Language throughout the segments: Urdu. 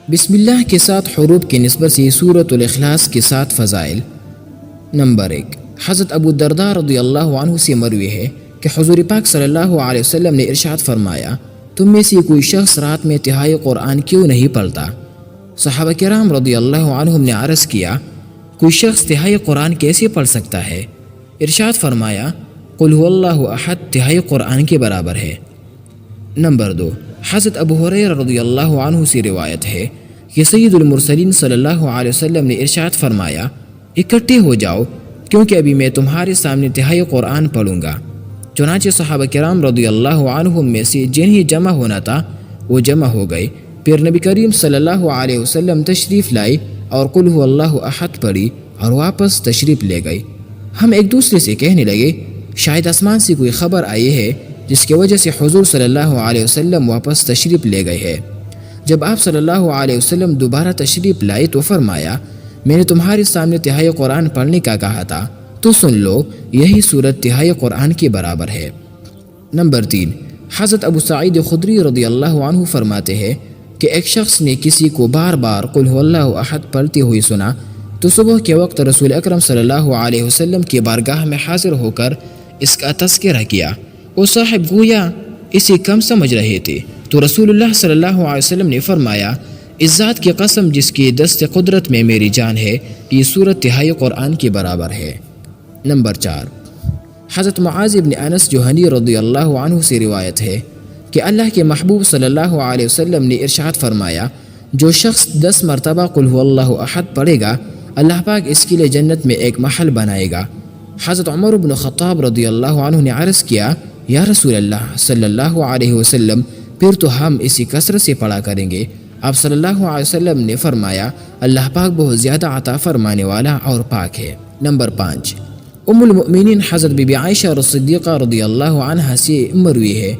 بسم اللہ کے ساتھ حروف کی نسبت سے سورۃ الاخلاص کے ساتھ فضائل۔ نمبر 1، حضرت ابو الدرداء رضی اللہ عنہ سے مروی ہے کہ حضور پاک صلی اللہ علیہ وسلم نے ارشاد فرمایا، تم میں سے کوئی شخص رات میں تہائی قرآن کیوں نہیں پڑھتا؟ صحابہ کرام رضی اللہ عنہم نے عرض کیا، کوئی شخص تہائی قرآن کیسے پڑھ سکتا ہے؟ ارشاد فرمایا، قل هو اللہ احد تہائی قرآن کے برابر ہے۔ نمبر 2، حضرت ابو ہریرہ رضی اللہ عنہ سے روایت ہے کہ سید المرسلین صلی اللہ علیہ وسلم نے ارشاد فرمایا، اکٹھے ہو جاؤ کیونکہ ابھی میں تمہارے سامنے تہائی قرآن پڑھوں گا۔ چنانچہ صحابہ کرام رضی اللہ عنہم میں سے جنہیں جمع ہونا تھا وہ جمع ہو گئے۔ پھر نبی کریم صلی اللہ علیہ وسلم تشریف لائے اور قل هو اللہ احد پڑھی اور واپس تشریف لے گئے۔ ہم ایک دوسرے سے کہنے لگے، شاید آسمان سے کوئی خبر آئی ہے جس کی وجہ سے حضور صلی اللہ علیہ وسلم واپس تشریف لے گئے ہیں۔ جب آپ صلی اللہ علیہ وسلم دوبارہ تشریف لائے تو فرمایا، میں نے تمہارے سامنے تہائی قرآن پڑھنے کا کہا تھا، تو سن لو، یہی سورت تہائی قرآن کے برابر ہے۔ نمبر 3، حضرت ابو سعید خدری رضی اللہ عنہ فرماتے ہیں کہ ایک شخص نے کسی کو بار بار قل هو اللہ احد پڑھتے ہوئے سنا تو صبح کے وقت رسول اکرم صلی اللہ علیہ وسلم کی بارگاہ میں حاضر ہو کر اس کا تذکرہ کیا۔ وہ صاحب گویا اسے کم سمجھ رہے تھے تو رسول اللہ صلی اللہ علیہ وسلم نے فرمایا، اس ذات کی قسم جس کی دست قدرت میں میری جان ہے، یہ سورت تہائی قرآن کے برابر ہے۔ نمبر 4، حضرت معاذ بن انس جوہنی رضی اللہ عنہ سے روایت ہے کہ اللہ کے محبوب صلی اللہ علیہ وسلم نے ارشاد فرمایا، جو شخص 10 مرتبہ قل هو اللہ احد پڑھے گا، اللہ پاک اس کے لیے جنت میں ایک محل بنائے گا۔ حضرت عمر بن خطاب رضی اللہ عنہ نے عرض کیا، یا رسول اللہ صلی اللہ علیہ وسلم، پھر تو ہم اسی کثرت سے پڑھا کریں گے۔ آپ صلی اللہ علیہ وسلم نے فرمایا، اللہ پاک بہت زیادہ عطا فرمانے والا اور پاک ہے۔ نمبر 5، ام المؤمنین حضرت بی بی عائشہ صدیقہ رضی اللہ عنہ سے مروی ہے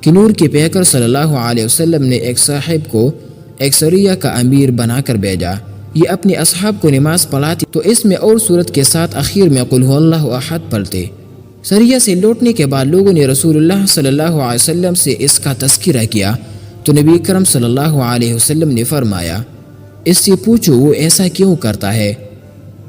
کہ نور کے پیغمبر صلی اللہ علیہ وسلم نے ایک صاحب کو ایک سریہ کا امیر بنا کر بھیجا۔ یہ اپنے اصحاب کو نماز پڑھاتے تو اس میں اور صورت کے ساتھ آخر میں قل هو اللہ احد پڑھتے۔ سریہ سے لوٹنے کے بعد لوگوں نے رسول اللہ صلی اللہ علیہ وسلم سے اس کا تذکرہ کیا تو نبی اکرم صلی اللہ علیہ وسلم نے فرمایا، اس سے پوچھو وہ ایسا کیوں کرتا ہے؟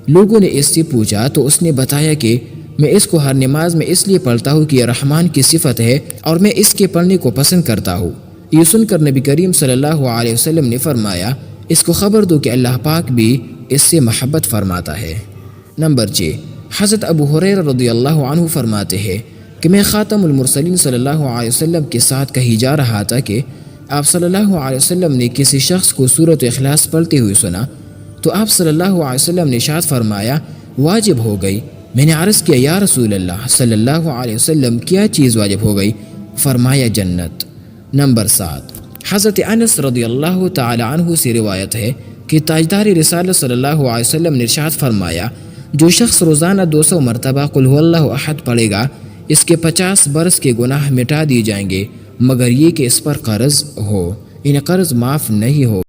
لوگوں نے اس سے پوچھا تو اس نے بتایا کہ میں اس کو ہر نماز میں اس لیے پڑھتا ہوں کہ یہ رحمان کی صفت ہے اور میں اس کے پڑھنے کو پسند کرتا ہوں۔ یہ سن کر نبی کریم صلی اللہ علیہ وسلم نے فرمایا، اس کو خبر دو کہ اللہ پاک بھی اس سے محبت فرماتا ہے۔ نمبر 6، حضرت ابو ہریرہ رضی اللہ عنہ فرماتے ہیں کہ میں خاتم المرسلین صلی اللہ علیہ وسلم کے ساتھ کہیں جا رہا تھا کہ آپ صلی اللہ علیہ وسلم نے کسی شخص کو سورۃ اخلاص پڑھتے ہوئے سنا تو آپ صلی اللہ علیہ وسلم نے ارشاد فرمایا، واجب ہو گئی۔ میں نے عرض کیا، یا رسول اللہ صلی اللہ علیہ وسلم، کیا چیز واجب ہو گئی؟ فرمایا، جنت۔ نمبر 7، حضرت انس رضی اللہ تعالی عنہ سے روایت ہے کہ تاجدار رسالت صلی اللہ علیہ وسلم نے ارشاد فرمایا، جو شخص روزانہ 200 مرتبہ قل هو اللہ احد پڑھے گا، اس کے 50 برس کے گناہ مٹا دیے جائیں گے، مگر یہ کہ اس پر قرض ہو، انہیں قرض معاف نہیں ہو۔